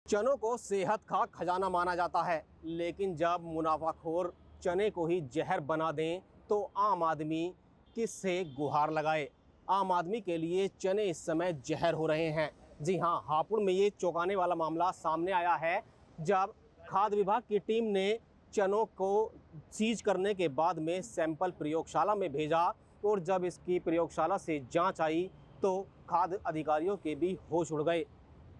चनों को सेहत का खजाना माना जाता है, लेकिन जब मुनाफाखोर चने को ही जहर बना दें तो आम आदमी किससे गुहार लगाए। आम आदमी के लिए चने इस समय जहर हो रहे हैं। जी हाँ, हापुड़ में ये चौंकाने वाला मामला सामने आया है, जब खाद्य विभाग की टीम ने चनों को सीज करने के बाद में सैंपल प्रयोगशाला में भेजा और जब इसकी प्रयोगशाला से जांच आई तो खाद्य अधिकारियों के भी होश उड़ गए।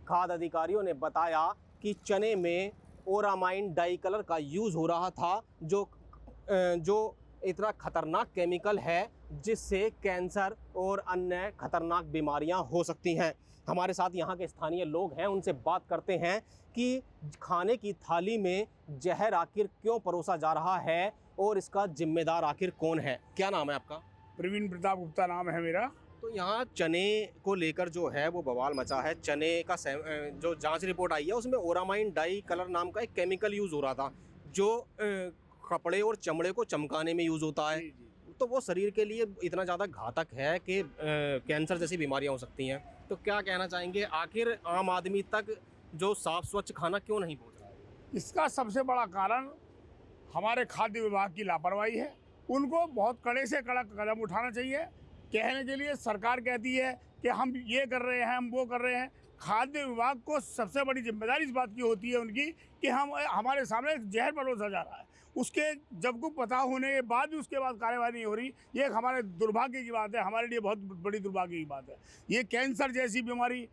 खाद्य अधिकारियों ने बताया कि चने में ओरामाइन डाई कलर का यूज़ हो रहा था, जो इतना खतरनाक केमिकल है जिससे कैंसर और अन्य खतरनाक बीमारियां हो सकती हैं। हमारे साथ यहाँ के स्थानीय लोग हैं, उनसे बात करते हैं कि खाने की थाली में जहर आखिर क्यों परोसा जा रहा है और इसका जिम्मेदार आखिर कौन है। क्या नाम है आपका? प्रवीण प्रताप गुप्ता नाम है मेरा। तो यहाँ चने को लेकर जो है वो बवाल मचा है। चने का जो जांच रिपोर्ट आई है उसमें ओरामाइन डाई कलर नाम का एक केमिकल यूज़ हो रहा था, जो कपड़े और चमड़े को चमकाने में यूज़ होता है। तो वो शरीर के लिए इतना ज़्यादा घातक है कि कैंसर जैसी बीमारियां हो सकती हैं। तो क्या कहना चाहेंगे, आखिर आम आदमी तक जो साफ स्वच्छ खाना क्यों नहीं पहुँच रहा है? इसका सबसे बड़ा कारण हमारे खाद्य विभाग की लापरवाही है। उनको बहुत कड़े से कड़ा कदम उठाना चाहिए। कहने के लिए सरकार कहती है कि हम ये कर रहे हैं, हम वो कर रहे हैं। खाद्य विभाग को सबसे बड़ी जिम्मेदारी इस बात की होती है उनकी कि हमारे सामने जहर परोसा जा रहा है, उसके जब को पता होने के बाद भी उसके बाद कार्रवाई नहीं हो रही। ये एक हमारे दुर्भाग्य की बात है, हमारे लिए बहुत बड़ी दुर्भाग्य की बात है। ये कैंसर जैसी बीमारी,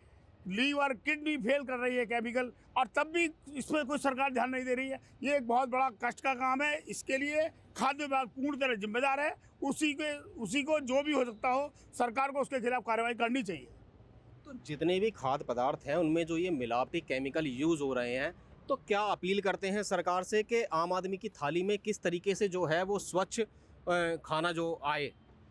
लीवर किडनी फेल कर रही है केमिकल, और तब भी इस पर कोई सरकार ध्यान नहीं दे रही है। ये एक बहुत बड़ा कष्ट का काम है। इसके लिए खाद्य विभाग पूर्ण तरह जिम्मेदार है। उसी को जो भी हो सकता हो सरकार को उसके खिलाफ कार्रवाई करनी चाहिए। तो जितने भी खाद्य पदार्थ हैं उनमें जो ये मिलावटी केमिकल यूज़ हो रहे हैं, तो क्या अपील करते हैं सरकार से कि आम आदमी की थाली में किस तरीके से जो है वो स्वच्छ खाना जो आए?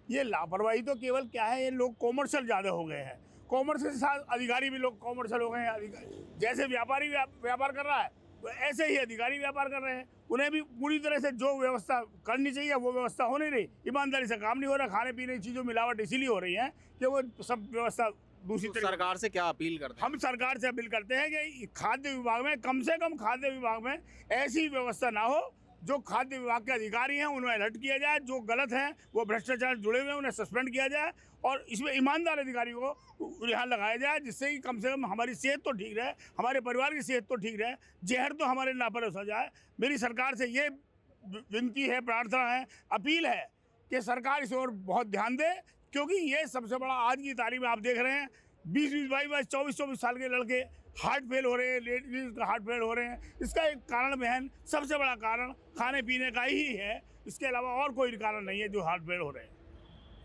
ये लापरवाही तो केवल क्या है, ये लोग कॉमर्शियल ज़्यादा हो गए हैं। कॉमर्शियल के साथ अधिकारी भी लोग कॉमर्शियल हो गए हैं। जैसे व्यापारी व्यापार कर रहा है तो ऐसे ही अधिकारी व्यापार कर रहे हैं। उन्हें भी पूरी तरह से जो व्यवस्था करनी चाहिए वो व्यवस्था हो नहीं रही। ईमानदारी से काम नहीं हो रहा। खाने पीने की चीज़ों मिलावट इसीलिए हो रही है कि वो सब व्यवस्था दूसरी तो सरकार से क्या अपील करते हैं? हम सरकार से अपील करते हैं कि खाद्य विभाग में कम से कम खाद्य विभाग में ऐसी व्यवस्था ना हो। जो खाद्य विभाग के अधिकारी हैं उन्हें अलर्ट किया जाए, जो गलत हैं वो भ्रष्टाचार जुड़े हुए हैं उन्हें सस्पेंड किया जाए और इसमें ईमानदार अधिकारी को यहाँ लगाया जाए, जिससे कि कम से कम हमारी सेहत तो ठीक रहे, हमारे परिवार की सेहत तो ठीक रहे, जहर तो हमारे ना परोसा जाए। मेरी सरकार से ये विनती है, प्रार्थना है, अपील है कि सरकार इस ओर बहुत ध्यान दे, क्योंकि ये सबसे बड़ा आज की तारीख में आप देख रहे हैं 20-20, 22-22, 24-24 साल के लड़के हार्ट फेल हो रहे हैं, लेडीज का हार्ट फेल हो रहे हैं। इसका एक कारण बहन, सबसे बड़ा कारण खाने पीने का ही है। इसके अलावा और कोई कारण नहीं है जो हार्ट फेल हो रहे हैं।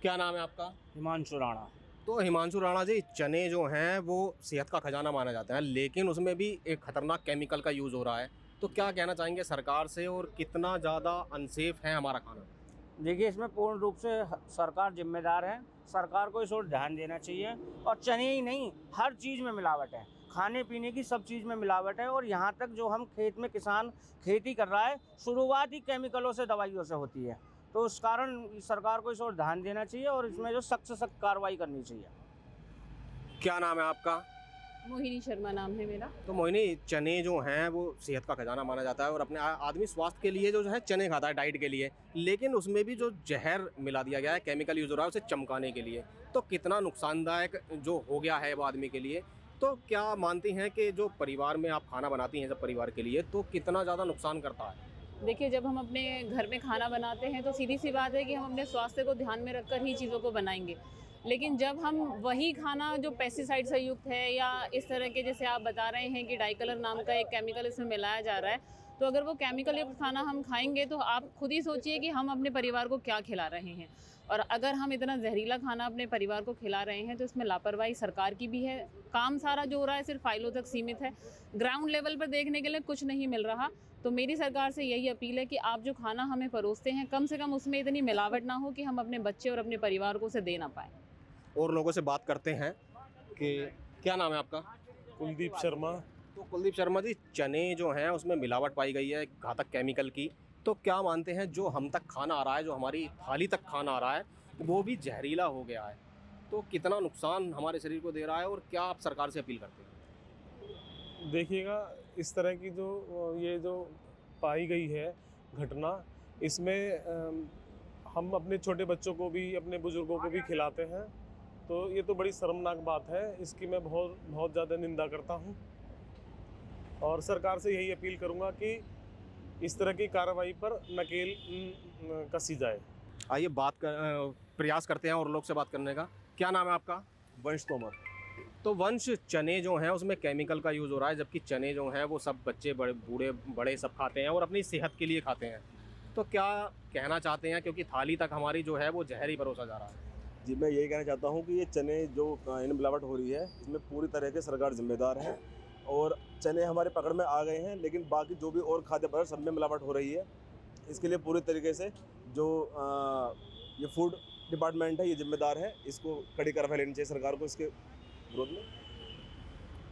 क्या नाम है आपका? हिमांशु राणा। तो हिमांशु राणा जी, चने जो हैं वो सेहत का खजाना माना जाता है, लेकिन उसमें भी एक खतरनाक केमिकल का यूज़ हो रहा है। तो क्या कहना चाहेंगे सरकार से, और कितना ज़्यादा अनसेफ है हमारा खाना? देखिए, इसमें पूर्ण रूप से सरकार जिम्मेदार है। सरकार को इस ओर ध्यान देना चाहिए। और चने ही नहीं, हर चीज़ में मिलावट है। खाने पीने की सब चीज़ में मिलावट है। और यहाँ तक जो हम खेत में किसान खेती कर रहा है, शुरुआत ही केमिकलों से, दवाइयों से होती है। तो उस कारण सरकार को इस ओर ध्यान देना चाहिए और इसमें जो सख्त से सख्त कार्रवाई करनी चाहिए। क्या नाम है आपका? मोहिनी शर्मा नाम है मेरा। तो मोहिनी, चने जो हैं वो सेहत का खजाना माना जाता है और अपने आदमी स्वास्थ्य के लिए जो है चने खाता है डाइट के लिए, लेकिन उसमें भी जो जहर मिला दिया गया है, केमिकल यूज़ हो रहा है उसे चमकाने के लिए, तो कितना नुकसानदायक जो हो गया है वो आदमी के लिए। तो क्या मानती हैं कि जो परिवार में आप खाना बनाती हैं जब परिवार के लिए, तो कितना ज़्यादा नुकसान करता है? देखिए, जब हम अपने घर में खाना बनाते हैं तो सीधी सी बात है कि हम अपने स्वास्थ्य को ध्यान में रखकर ही चीज़ों को बनाएंगे। लेकिन जब हम वही खाना जो पेस्टिसाइड से युक्त है या इस तरह के, जैसे आप बता रहे हैं कि डाई कलर नाम का एक केमिकल इसमें मिलाया जा रहा है, तो अगर वो केमिकल युक्त खाना हम खाएंगे तो आप खुद ही सोचिए कि हम अपने परिवार को क्या खिला रहे हैं। और अगर हम इतना जहरीला खाना अपने परिवार को खिला रहे हैं तो इसमें लापरवाही सरकार की भी है। काम सारा जो हो रहा है सिर्फ फाइलों तक सीमित है, ग्राउंड लेवल पर देखने के लिए कुछ नहीं मिल रहा। तो मेरी सरकार से यही अपील है कि आप जो खाना हमें परोसते हैं, कम से कम उसमें इतनी मिलावट ना हो कि हम अपने बच्चे और अपने परिवार को उसे दे ना पाएँ। और लोगों से बात करते हैं कि क्या नाम है आपका? कुलदीप शर्मा। तो कुलदीप शर्मा जी, चने जो हैं उसमें मिलावट पाई गई है घातक केमिकल की, तो क्या मानते हैं जो हम तक खाना आ रहा है, जो हमारी थाली तक खाना आ रहा है, वो भी जहरीला हो गया है, तो कितना नुकसान हमारे शरीर को दे रहा है और क्या आप सरकार से अपील करते हैं? देखिएगा, इस तरह की जो ये जो पाई गई है घटना, इसमें हम अपने छोटे बच्चों को भी, अपने बुजुर्गों को भी खिलाते हैं, तो ये तो बड़ी शर्मनाक बात है। इसकी मैं बहुत ज़्यादा निंदा करता हूँ और सरकार से यही अपील करूँगा कि इस तरह की कार्रवाई पर नकेल कसी जाए। आइए प्रयास करते हैं और लोग से बात करने का। क्या नाम है आपका? वंश तोमर। तो वंश, चने जो हैं उसमें केमिकल का यूज़ हो रहा है, जबकि चने जो हैं वो सब बच्चे, बड़े बूढ़े बड़े सब खाते हैं और अपनी सेहत के लिए खाते हैं। तो क्या कहना चाहते हैं, क्योंकि थाली तक हमारी जो है वो जहर ही परोसा जा रहा है? जी, मैं यही कहना चाहता हूँ कि ये चने जो इन मिलावट हो रही है, इसमें पूरी तरह के सरकार जिम्मेदार है और चने हमारे पकड़ में आ गए हैं, लेकिन बाकी जो भी और खाद्य पदार्थ सब में मिलावट हो रही है। इसके लिए पूरी तरीके से जो ये फूड डिपार्टमेंट है ये जिम्मेदार है। इसको कड़ी कार्रवाई लेनी चाहिए सरकार को इसके विरोध में।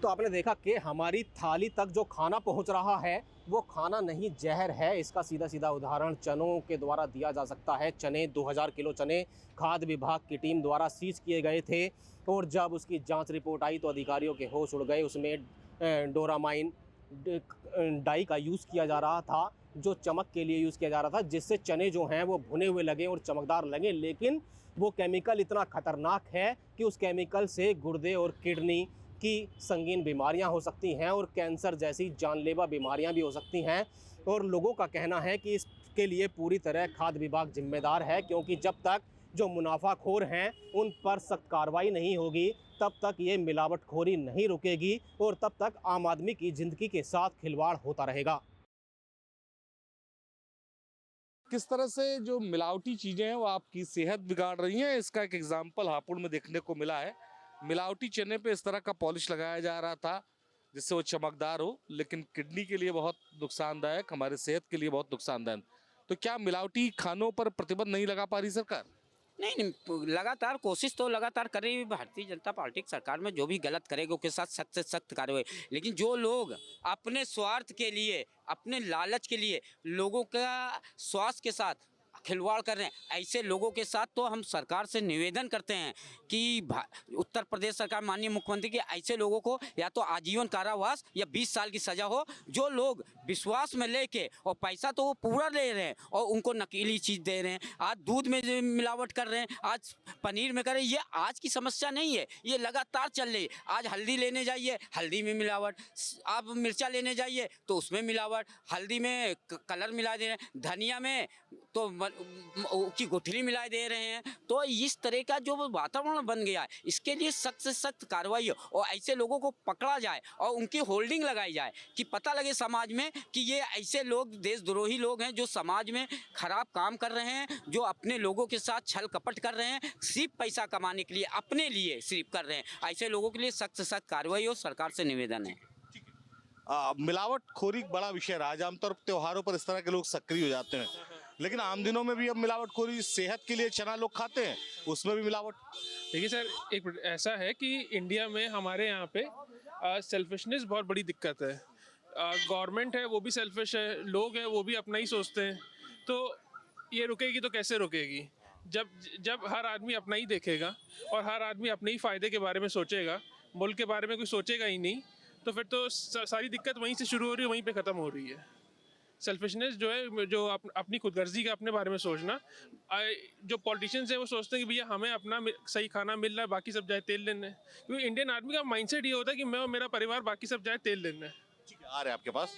तो आपने देखा कि हमारी थाली तक जो खाना पहुंच रहा है वो खाना नहीं, जहर है। इसका सीधा सीधा उदाहरण चनों के द्वारा दिया जा सकता है। चने 2000 किलो चने खाद्य विभाग की टीम द्वारा सीज किए गए थे और जब उसकी जांच रिपोर्ट आई तो अधिकारियों के होश उड़ गए। उसमें डोरामाइन डाई का यूज़ किया जा रहा था, जो चमक के लिए यूज़ किया जा रहा था, जिससे चने जो हैं वो भुने हुए लगे और चमकदार लगे। लेकिन वो केमिकल इतना ख़तरनाक है कि उस केमिकल से गुर्दे और किडनी की संगीन बीमारियां हो सकती हैं और कैंसर जैसी जानलेवा बीमारियां भी हो सकती हैं। और लोगों का कहना है कि इसके लिए पूरी तरह खाद्य विभाग जिम्मेदार है, क्योंकि जब तक जो मुनाफाखोर हैं उन पर सख्त कार्रवाई नहीं होगी तब तक ये मिलावटखोरी नहीं रुकेगी और तब तक आम आदमी की ज़िंदगी के साथ खिलवाड़ होता रहेगा। किस तरह से जो मिलावटी चीज़ें हैं वो आपकी सेहत बिगाड़ रही हैं, इसका एक एग्जाम्पल हापुड़ में देखने को मिला है। मिलावटी चने पे इस तरह का पॉलिश लगाया जा रहा था जिससे वो चमकदार हो, लेकिन किडनी के लिए बहुत नुकसानदायक, हमारे सेहत के लिए बहुत नुकसानदायक। तो क्या मिलावटी खानों पर प्रतिबंध नहीं लगा पा रही सरकार? नहीं, लगातार कोशिश तो लगातार कर रही है भारतीय जनता पार्टी की सरकार में। जो भी गलत करेगा उसके साथ सख्त से सख्त कार्रवाई। लेकिन जो लोग अपने स्वार्थ के लिए, अपने लालच के लिए लोगों का स्वास्थ्य के साथ खिलवाड़ कर रहे हैं, ऐसे लोगों के साथ तो हम सरकार से निवेदन करते हैं कि उत्तर प्रदेश सरकार, माननीय मुख्यमंत्री, की ऐसे लोगों को या तो आजीवन कारावास या 20 साल की सज़ा हो। जो लोग विश्वास में लेके, और पैसा तो वो पूरा ले रहे हैं और उनको नकीली चीज़ दे रहे हैं, आज दूध में मिलावट कर रहे हैं, आज पनीर में कर रहे हैं। ये आज की समस्या नहीं है, ये लगातार चल रही है। आज हल्दी लेने जाइए, हल्दी में मिलावट। आप मिर्चा लेने जाइए तो उसमें मिलावट, हल्दी में कलर मिला दे रहे हैं, धनिया में तो की गुठली मिला दे रहे हैं। तो इस तरह का जो वातावरण बन गया है, इसके लिए सख्त से सख्त कार्रवाई हो और ऐसे लोगों को पकड़ा जाए और उनकी होल्डिंग लगाई जाए कि पता लगे समाज में कि ये ऐसे लोग देशद्रोही लोग हैं जो समाज में खराब काम कर रहे हैं, जो अपने लोगों के साथ छल कपट कर रहे हैं, सिर्फ पैसा कमाने के लिए, अपने लिए सिर्फ कर रहे हैं। ऐसे लोगों के लिए सख्त से सख्त कार्रवाई हो, सरकार से निवेदन है। मिलावटखोरी बड़ा विषय रहा है। आमतौर पर त्योहारों पर इस तरह के लोग सक्रिय हो जाते हैं, लेकिन आम दिनों में भी अब मिलावटखोरी, सेहत के लिए चना लोग खाते हैं उसमें भी मिलावट। देखिए सर, एक ऐसा है कि इंडिया में हमारे यहाँ पे सेल्फिशनेस बहुत बड़ी दिक्कत है। गवर्नमेंट है वो भी सेल्फिश है, लोग हैं वो भी अपना ही सोचते हैं। तो ये रुकेगी तो कैसे रुकेगी? जब हर आदमी अपना ही देखेगा और हर आदमी अपने ही फ़ायदे के बारे में सोचेगा, मुल्क के बारे में कोई सोचेगा ही नहीं, तो फिर तो सारी दिक्कत वहीं से शुरू हो रही है, वहीं पे ख़त्म हो रही है। सेल्फिशनेस जो है, जो अपनी खुदगर्जी का अपने बारे में सोचना। जो पॉलिटिशियंस हैं वो सोचते हैं कि भैया हमें अपना सही खाना मिल रहा है, बाकी सब जाए तेल लेने। क्योंकि इंडियन आदमी का माइंडसेट ये होता है कि मैं और मेरा परिवार, बाकी सब जाए तेल लेने। ठीक है, आ रहे हैं आपके पास।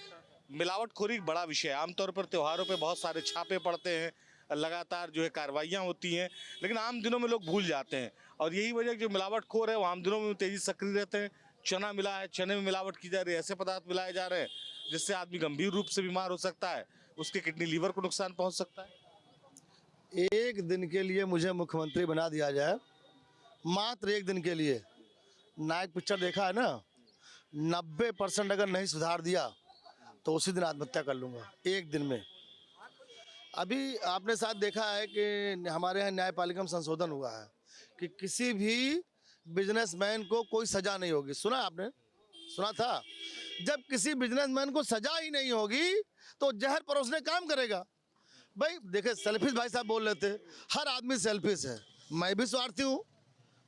मिलावटखोरी एक बड़ा विषय है। आमतौर पर त्योहारों पर बहुत सारे छापे पड़ते हैं, लगातार जो है कार्रवाइयाँ होती हैं, लेकिन आम दिनों में लोग भूल जाते हैं और यही वजह जो मिलावटखोर है वो आम दिनों में तेज़ी से सक्रिय रहते हैं। चना मिला है, चने में मिलावट की जा रही है, ऐसे पदार्थ मिलाए जा रहे हैं जिससे आदमी गंभीर रूप से बीमार हो सकता है, उसके किडनी लीवर को नुकसान पहुंच सकता है। एक दिन के लिए मुझे मुख्यमंत्री बना दिया जाए, मात्र एक दिन के लिए। नायक पिक्चर देखा है ना, 90% अगर नहीं सुधार दिया तो उसी दिन आत्महत्या कर लूँगा, एक दिन में। अभी आपने साथ देखा है कि हमारे यहाँ न्यायपालिका में संशोधन हुआ है कि किसी भी बिजनेसमैन को कोई सज़ा नहीं होगी। सुना आपने? सुना था? जब किसी बिजनेसमैन को सज़ा ही नहीं होगी तो जहर परोसने काम करेगा। भाई देखिए, सेल्फिश भाई साहब बोल रहे थे, हर आदमी सेल्फिश है। मैं भी स्वार्थी हूँ,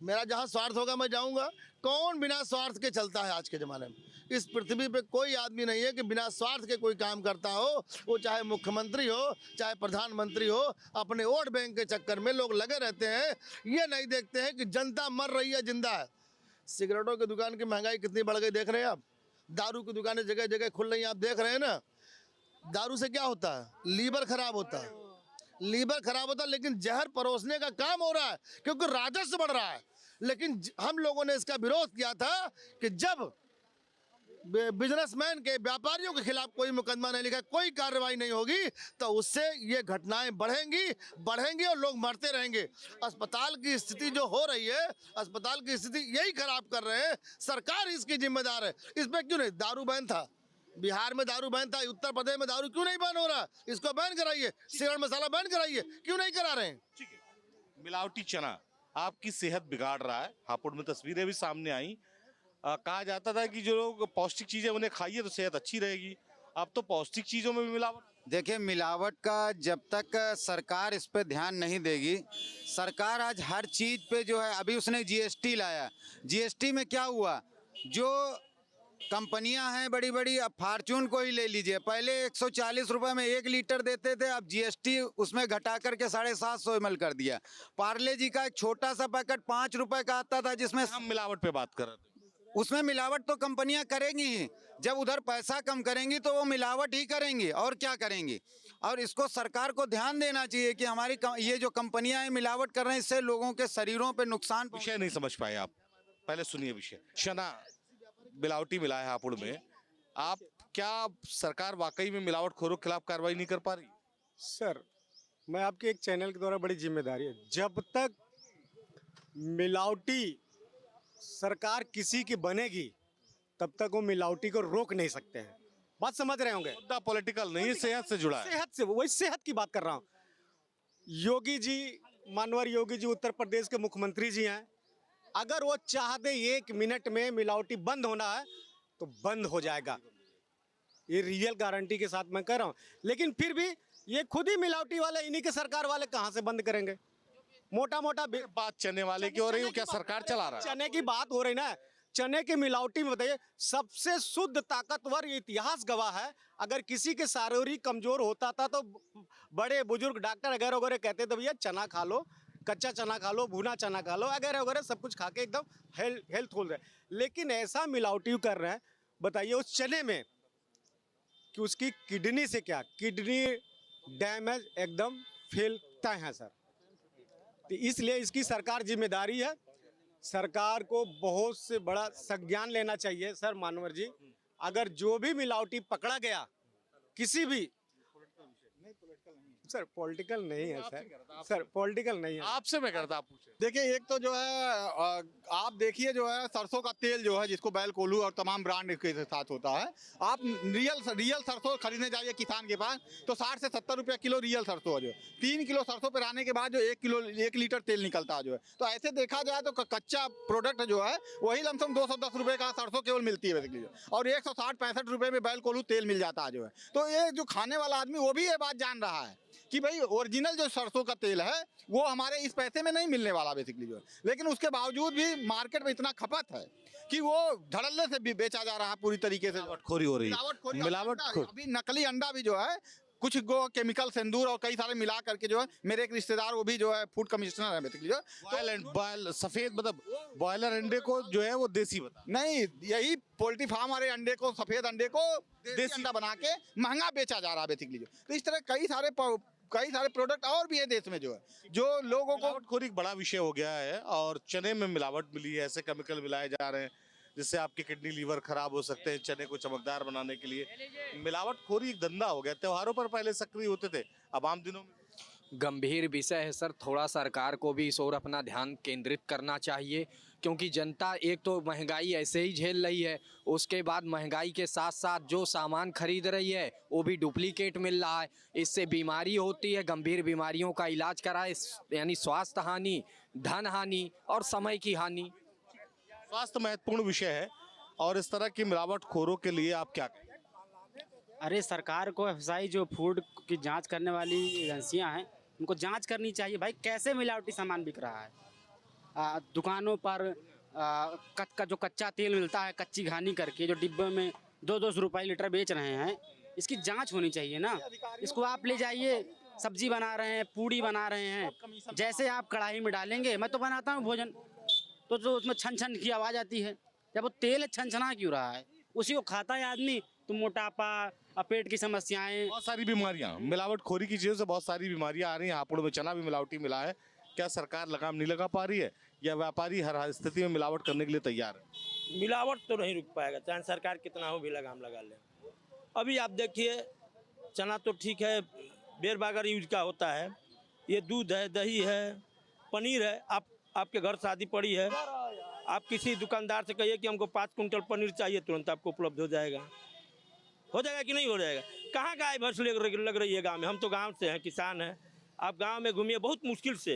मेरा जहाँ स्वार्थ होगा मैं जाऊँगा। कौन बिना स्वार्थ के चलता है आज के ज़माने में? इस पृथ्वी पे कोई आदमी नहीं है कि बिना स्वार्थ के कोई काम करता हो, वो चाहे मुख्यमंत्री हो चाहे प्रधानमंत्री हो। अपने वोट बैंक के चक्कर में लोग लगे रहते हैं, ये नहीं देखते हैं कि जनता मर रही है जिंदा है। सिगरेटों की दुकान की महंगाई कितनी बढ़ गई देख रहे हैं आप। दारू की दुकानें जगह जगह खुल रही हैं, आप देख रहे हैं ना। दारू से क्या होता है? लीवर खराब होता है, लीवर खराब होता है, लेकिन जहर परोसने का काम हो रहा है क्योंकि राजस्व बढ़ रहा है। लेकिन हम लोगों ने इसका विरोध किया था कि जब बिजनेसमैन के, व्यापारियों के खिलाफ कोई मुकदमा नहीं लिखा, कोई कार्रवाई नहीं होगी, तो उससे ये घटनाएं बढ़ेंगी और लोग मरते रहेंगे। अस्पताल की स्थिति जो हो रही है, अस्पताल की स्थिति यही खराब कर रहे हैं, सरकार इसकी जिम्मेदार है। इसमें क्यों नहीं? दारू बैन था, बिहार में दारू बैन था, उत्तर प्रदेश में दारू क्यों नहीं बैन हो रहा? इसको बैन कराइए, सिगरेट मसाला बैन कराइए, क्यों नहीं करा रहे हैं? मिलावटी चना आपकी सेहत बिगाड़ रहा है। हापुड़ में तस्वीरें भी सामने आई। कहा जाता था कि जो लोग पौष्टिक चीजें उन्हें खाइए तो सेहत अच्छी रहेगी, अब तो पौष्टिक चीजों में भी मिलावट। देखिए, मिलावट का जब तक सरकार इस पे ध्यान नहीं देगी, सरकार आज हर चीज़ पे जो है, अभी उसने जीएसटी लाया, जीएसटी में क्या हुआ, जो कंपनियां हैं बड़ी बड़ी, अब फार्चून को ही ले लीजिए, पहले 140 रुपए में 1 लीटर देते थे, अब जीएसटी उसमें घटा करके 750 ml कर दिया। पार्ले जी का एक छोटा सा पैकेट 5 रुपए का आता था, जिसमें हम मिलावट पे बात कर रहे थे। उसमें मिलावट तो कंपनियां करेंगी ही। जब उधर पैसा कम करेंगी तो वो मिलावट ही करेंगी, और क्या करेंगी। और इसको सरकार को ध्यान देना चाहिए कि हमारी ये जो कंपनियां हैं मिलावट कर रहे हैं, इससे लोगों के शरीरों पे नुकसान। विषय नहीं समझ पाए आप, पहले सुनिए विषय। चना मिलावटी मिला है हापुड़ में, आप क्या सरकार वाकई में मिलावटखोरों के खिलाफ कार्रवाई नहीं कर पा रही? सर, मैं आपके एक चैनल के द्वारा बड़ी जिम्मेदारी है, जब तक मिलावटी सरकार किसी की बनेगी तब तक वो मिलावटी को रोक नहीं सकते हैं। बात समझ रहे होंगे? मुद्दा पॉलिटिकल नहीं, सेहत से जुड़ा है। सेहत से, वही सेहत की बात कर रहा हूँ। योगी जी, मानवर योगी जी उत्तर प्रदेश के मुख्यमंत्री जी हैं, अगर वो चाह दे 1 मिनट में मिलावटी बंद होना है तो बंद हो जाएगा, ये रियल गारंटी के साथ मैं कह रहा हूँ। लेकिन फिर भी ये खुद ही मिलावटी वाले, इन्हीं के सरकार वाले कहाँ से बंद करेंगे? मोटा बात चने वाले की हो रही है, क्या सरकार चला रहा है? चने की बात हो रही ना, चने की मिलावटी में बताइए, सबसे शुद्ध ताकतवर इतिहास गवाह है। अगर किसी के शारीरिक कमजोर होता था तो बड़े बुजुर्ग डॉक्टर वगैरह वगैरह कहते थे भैया चना खा लो, कच्चा चना खा लो, भुना चना खा लो, वगैरह वगैरह सब कुछ खा के एकदम हेल्थफुल रहे। लेकिन ऐसा मिलावटी कर रहे हैं, बताइए उस चने में कि उसकी किडनी से क्या, किडनी डैमेज एकदम फैलता है सर। तो इसलिए इसकी सरकार जिम्मेदारी है, सरकार को बहुत से बड़ा संज्ञान लेना चाहिए। सर मानवर जी, अगर जो भी मिलावटी पकड़ा गया किसी भी, सर पॉलिटिकल नहीं है सर पॉलिटिकल नहीं है। आपसे मैं करता, आप पूछे। देखिए, एक तो जो है आप देखिए जो है सरसों का तेल जो है, जिसको बैल कोल्हू और तमाम ब्रांड के साथ होता है, आप रियल सरसों खरीदने जाइए किसान के पास तो 60 से 70 रुपया किलो रियल सरसों है। जो 3 किलो सरसों पे रहने के बाद जो 1 लीटर तेल निकलता है जो है, तो ऐसे देखा जाए तो कच्चा प्रोडक्ट जो है वही लमसम 210 रुपये का सरसों केवल मिलती है बेसिकली, और 160-65 रुपये में बैल कोल्हू तेल मिल जाता है जो है। तो ये जो खाने वाला आदमी वो भी ये बात जान रहा है कि भाई ओरिजिनल जो सरसों का तेल है वो हमारे इस पैसे में नहीं मिलने वाला बेसिकली जो है। लेकिन उसके बावजूद भी मार्केट में इतना खपत है कि वो धड़ल्ले से भी बेचा जा रहा है पूरी तरीके से। मिलावटखोरी हो रही है, मिलावटखोरी। अभी नकली अंडा भी जो है कुछ केमिकल सिंदूर और कई सारे मिला करके जो है, मेरे एक रिश्तेदार वो भी जो है फूड कमिश्नर है बेसिकली जो, बॉयल सफेद मतलब बॉयलर अंडे को जो है वो देसी बता नहीं, यही पोल्ट्री फार्म वाले अंडे को, सफेद अंडे को देसी अंडा बना के महंगा बेचा जा रहा है बेसिकली जो। तो इस तरह कई सारे प्रोडक्ट और भी है देश में जो है, जो लोगों को मिलावटखोरी एक बड़ा विषय हो गया है। और चने में मिलावट मिली है, ऐसे केमिकल मिलाए जा रहे हैं जिससे आपकी किडनी लीवर खराब हो सकते हैं चने को चमकदार बनाने के लिए। मिलावटखोरी एक धंधा हो गया। त्योहारों पर पहले सक्रिय होते थे, अब आम दिनों में। गंभीर विषय है सर, थोड़ा सरकार को भी इस ओर अपना ध्यान केंद्रित करना चाहिए, क्योंकि जनता एक तो महंगाई ऐसे ही झेल रही है, उसके बाद महंगाई के साथ साथ जो सामान खरीद रही है वो भी डुप्लीकेट मिल रहा है। इससे बीमारी होती है, गंभीर बीमारियों का इलाज कराए, यानी स्वास्थ्य हानि, धन हानि और समय की हानि। स्वास्थ्य महत्वपूर्ण विषय है, और इस तरह की मिलावटखोरों के लिए आप क्या कहें? अरे सरकार को एफएसआई जो फूड की जांच करने वाली एजेंसियां हैं, उनको जांच करनी चाहिए भाई, कैसे मिलावटी सामान बिक रहा है। दुकानों पर जो कच्चा तेल मिलता है कच्ची घानी करके जो डिब्बे में 2-2 रुपए लीटर बेच रहे हैं, इसकी जांच होनी चाहिए ना। इसको आप ले जाइए, सब्जी बना रहे हैं, पूड़ी बना रहे हैं, जैसे आप कढ़ाई में डालेंगे, मैं तो बनाता हूँ भोजन, तो जो उसमें छन छन की आवाज़ आती है, जब वो तेल छनछना क्यों रहा है, उसी को खाता है आदमी तो मोटापा और पेट की समस्याएं, बहुत सारी बीमारियां, मिलावटखोरी की चीज़ों से बहुत सारी बीमारियां आ रही हैं। हापुड़ में चना भी मिलावटी मिला है। क्या सरकार लगाम नहीं लगा पा रही है या व्यापारी हर स्थिति में मिलावट करने के लिए तैयार है? मिलावट तो नहीं रुक पाएगा, चाहे सरकार कितना हो भी लगाम लगा ले। अभी आप देखिए, चना तो ठीक है, बेर बागर यूज का होता है, ये दूध है, दही है, पनीर है। आपके घर शादी पड़ी है, आप किसी दुकानदार से कहिए कि हमको 5 कुंटल पनीर चाहिए, तुरंत आपको उपलब्ध हो जाएगा कि नहीं हो जाएगा? कहाँ गाय भैंस लग रही है गाँव में? हम तो गाँव से हैं, किसान हैं। आप गाँव में घूमिए, बहुत मुश्किल से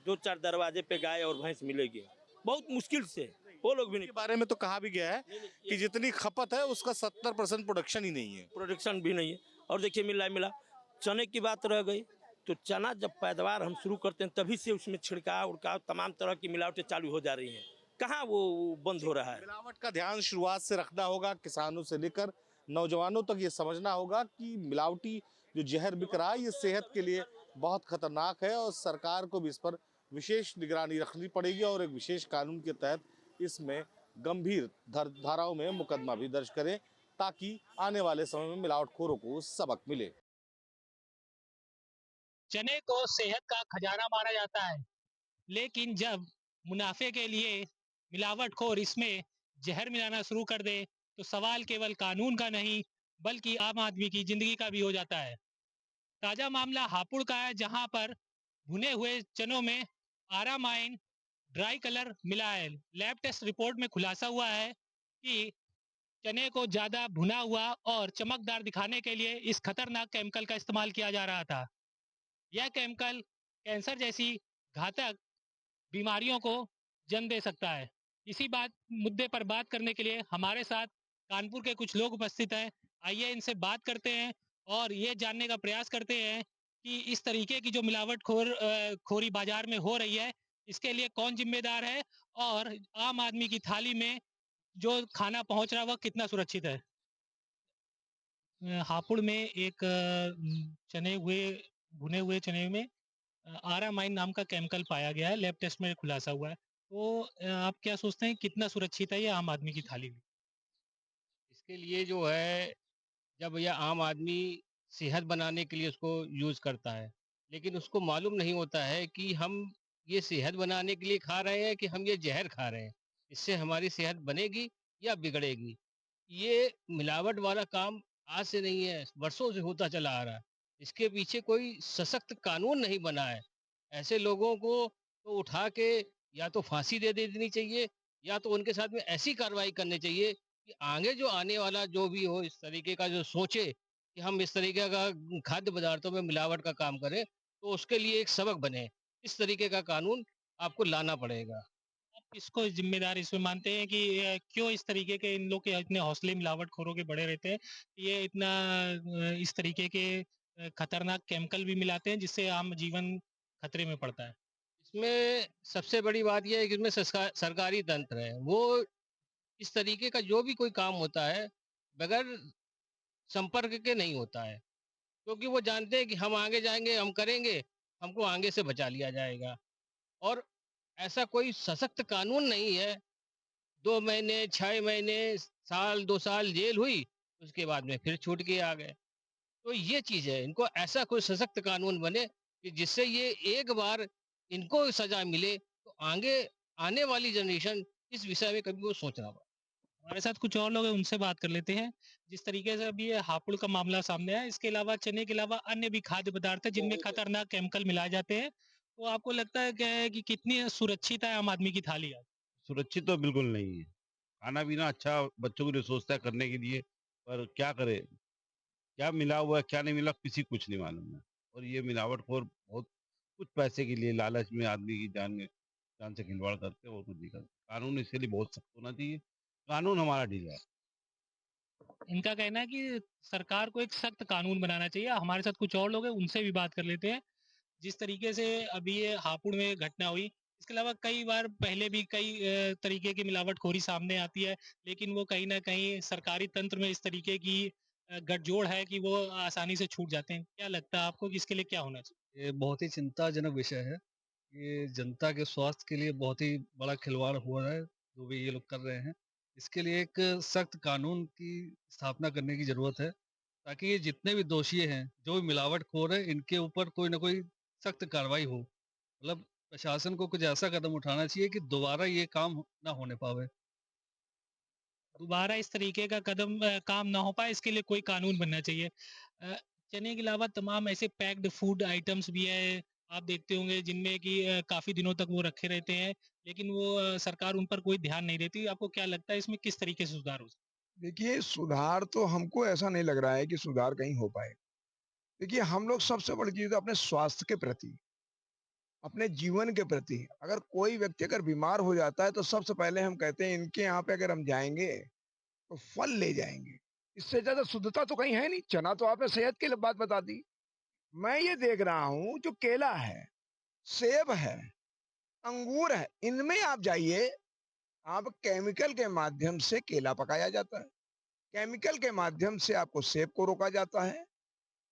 2-4 दरवाजे पे गाय और भैंस मिलेगी, बहुत मुश्किल से। वो लोग भी नहीं। के बारे में तो कहा भी गया है कि जितनी खपत है उसका 70% प्रोडक्शन ही नहीं है। प्रोडक्शन भी नहीं है। और देखिए मिला चने की बात रह गई, तो चना जब पैदावार हम शुरू करते हैं तभी से उसमें छिड़काव उड़काव तमाम तरह की मिलावटें चालू हो जा रही हैं। कहाँ वो बंद हो रहा है? मिलावट का ध्यान शुरुआत से रखना होगा, किसानों से लेकर नौजवानों तक ये समझना होगा कि मिलावटी जो जहर बिक रहा है ये सेहत के लिए बहुत खतरनाक है और सरकार को भी इस पर विशेष निगरानी रखनी पड़ेगी और एक विशेष कानून के तहत इसमें गंभीर धाराओं में मुकदमा भी दर्ज करें ताकि आने वाले समय में मिलावटखोरों को सबक मिले। चने को सेहत का खजाना माना जाता है, लेकिन जब मुनाफे के लिए मिलावटखोर इसमें जहर मिलाना शुरू कर दे तो सवाल केवल कानून का नहीं बल्कि आम आदमी की जिंदगी का भी हो जाता है। ताजा मामला हापुड़ का है, जहां पर भुने हुए चनों में आरामाइन ड्राई कलर मिला है। लैब टेस्ट रिपोर्ट में खुलासा हुआ है कि चने को ज्यादा भुना हुआ और चमकदार दिखाने के लिए इस खतरनाक केमिकल का इस्तेमाल किया जा रहा था। यह केमिकल कैंसर जैसी घातक बीमारियों को जन्म दे सकता है। इसी मुद्दे पर बात करने के लिए हमारे साथ कानपुर के कुछ लोग उपस्थित हैं। आइए इनसे बात करते हैं और ये जानने का प्रयास करते हैं कि इस तरीके की जो खोरी बाजार में हो रही है इसके लिए कौन जिम्मेदार है और आम आदमी की थाली में जो खाना पहुंच रहा है वह कितना सुरक्षित है। हापुड़ में एक भुने हुए चने में आरामाइन नाम का केमिकल पाया गया है, लैब टेस्ट में खुलासा हुआ है। तो आप क्या सोचते हैं कितना सुरक्षित है ये आम आदमी की थाली में? इसके लिए जो है, जब यह आम आदमी सेहत बनाने के लिए उसको यूज़ करता है, लेकिन उसको मालूम नहीं होता है कि हम ये सेहत बनाने के लिए खा रहे हैं कि हम ये जहर खा रहे हैं। इससे हमारी सेहत बनेगी या बिगड़ेगी। ये मिलावट वाला काम आज से नहीं है, वर्षों से होता चला आ रहा है। इसके पीछे कोई सशक्त कानून नहीं बना है। ऐसे लोगों को तो उठा के या तो फांसी दे देनी चाहिए या तो उनके साथ में ऐसी कार्रवाई करनी चाहिए कि आगे जो आने वाला जो भी हो इस तरीके का जो सोचे कि हम इस तरीके का खाद्य पदार्थों में मिलावट का काम करें तो उसके लिए एक सबक बने। इस तरीके का कानून आपको लाना पड़ेगा। आप किसको जिम्मेदार इसमें मानते हैं कि क्यों इस तरीके के इन लोग के इतने हौसले मिलावटखोरों के बड़े रहते हैं? ये इतना इस तरीके के खतरनाक केमिकल भी मिलाते हैं जिससे आम जीवन खतरे में पड़ता है। इसमें सबसे बड़ी बात यह है कि इसमें सरकारी तंत्र है, वो इस तरीके का जो भी कोई काम होता है बगैर संपर्क के नहीं होता है, क्योंकि वो जानते हैं कि हम आगे जाएंगे, हम करेंगे, हमको आगे से बचा लिया जाएगा। और ऐसा कोई सशक्त कानून नहीं है। 2 महीने, 6 महीने, साल, 2 साल जेल हुई, उसके बाद में फिर छूट के आ गए। तो ये चीज़ है, इनको ऐसा कोई सशक्त कानून बने कि जिससे ये एक बार इनको सज़ा मिले तो आगे आने वाली जनरेशन इस विषय में कभी वो सोच ना पाए। हमारे साथ कुछ और लोग हैं, उनसे बात कर लेते हैं। जिस तरीके से अभी ये हापुड़ का मामला सामने आया, इसके अलावा चने के अलावा अन्य भी खाद्य पदार्थ है जिनमें खतरनाक केमिकल मिलाए जाते हैं। तो आपको लगता है क्या है कि कितनी सुरक्षित है आम आदमी की थाली आज? सुरक्षित तो बिल्कुल नहीं है। खाना पीना अच्छा बच्चों के लिए सोचता है करने के लिए, पर क्या करे? क्या मिला हुआ है, क्या नहीं मिला, किसी कुछ नहीं मालूम है। और ये मिलावटखोर बहुत कुछ पैसे के लिए लालच में आदमी की जान से खिलवाड़ करते हैं और कुछ नहीं करते। कानून इसके लिए बहुत सख्त होना चाहिए। कानून हमारा ढीला है। इनका कहना है कि सरकार को एक सख्त कानून बनाना चाहिए। हमारे साथ कुछ और लोग हैं, उनसे भी बात कर लेते हैं। जिस तरीके से अभी ये हापुड़ में घटना हुई, इसके अलावा कई बार पहले भी कई तरीके की मिलावटखोरी सामने आती है, लेकिन वो कहीं न कहीं सरकारी तंत्र में इस तरीके की गठजोड़ है कि वो आसानी से छूट जाते हैं। क्या लगता है आपको कि इसके लिए क्या होना चाहिए? ये बहुत ही चिंताजनक विषय है। ये जनता के स्वास्थ्य के लिए बहुत ही बड़ा खिलवाड़ हो रहा है, जो भी ये लोग कर रहे हैं। इसके लिए एक सख्त कानून की स्थापना करने की ज़रूरत है, ताकि ये जितने भी दोषी हैं, जो भी मिलावटखोर हैं, इनके ऊपर कोई न कोई सख्त कार्रवाई हो। मतलब प्रशासन को कुछ ऐसा कदम उठाना चाहिए कि दोबारा ये काम ना होने पावे। दोबारा इस तरीके का काम ना हो पाए, इसके लिए कोई कानून बनना चाहिए। चने के अलावा तमाम ऐसे पैक्ड फूड आइटम्स भी हैं, आप देखते होंगे जिनमें कि काफ़ी दिनों तक वो रखे रहते हैं, लेकिन वो सरकार उन पर कोई ध्यान नहीं देती। आपको क्या लगता है इसमें किस तरीके से सुधार हो सकता है? देखिए, सुधार तो हमको ऐसा नहीं लग रहा है कि सुधार कहीं हो पाए। देखिए, हम लोग सबसे बड़ी चीज़ अपने स्वास्थ्य के प्रति, अपने जीवन के प्रति, अगर कोई व्यक्ति अगर बीमार हो जाता है तो सबसे पहले हम कहते हैं इनके यहाँ पे अगर हम जाएँगे तो फल ले जाएँगे। इससे ज़्यादा शुद्धता तो कहीं है नहीं। चना तो आपने सेहत की बात बता दी। मैं ये देख रहा हूँ जो केला है, सेब है, अंगूर है, इनमें आप जाइए, आप केमिकल के माध्यम से केला पकाया जाता है। केमिकल के माध्यम से आपको सेब को रोका जाता है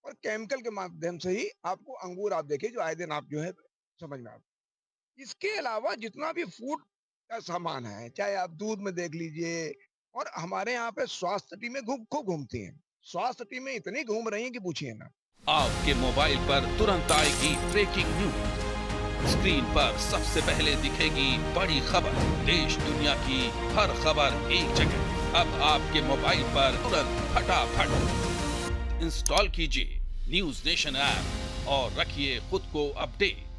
और केमिकल के माध्यम से ही आपको अंगूर आप देखिए जो आए दिन आप जो है समझ में आता। इसके अलावा जितना भी फूड का सामान है, चाहे आप दूध में देख लीजिए, और हमारे यहाँ पे स्वास्थ्य टीमें खूब घूमती हैं। स्वास्थ्य टीमें इतनी घूम रही हैं कि पूछिए ना। आपके मोबाइल पर तुरंत आएगी ब्रेकिंग न्यूज। स्क्रीन पर सबसे पहले दिखेगी बड़ी खबर। देश दुनिया की हर खबर एक जगह। अब आपके मोबाइल पर तुरंत फटाफट इंस्टॉल कीजिए न्यूज नेशन ऐप और रखिए खुद को अपडेट।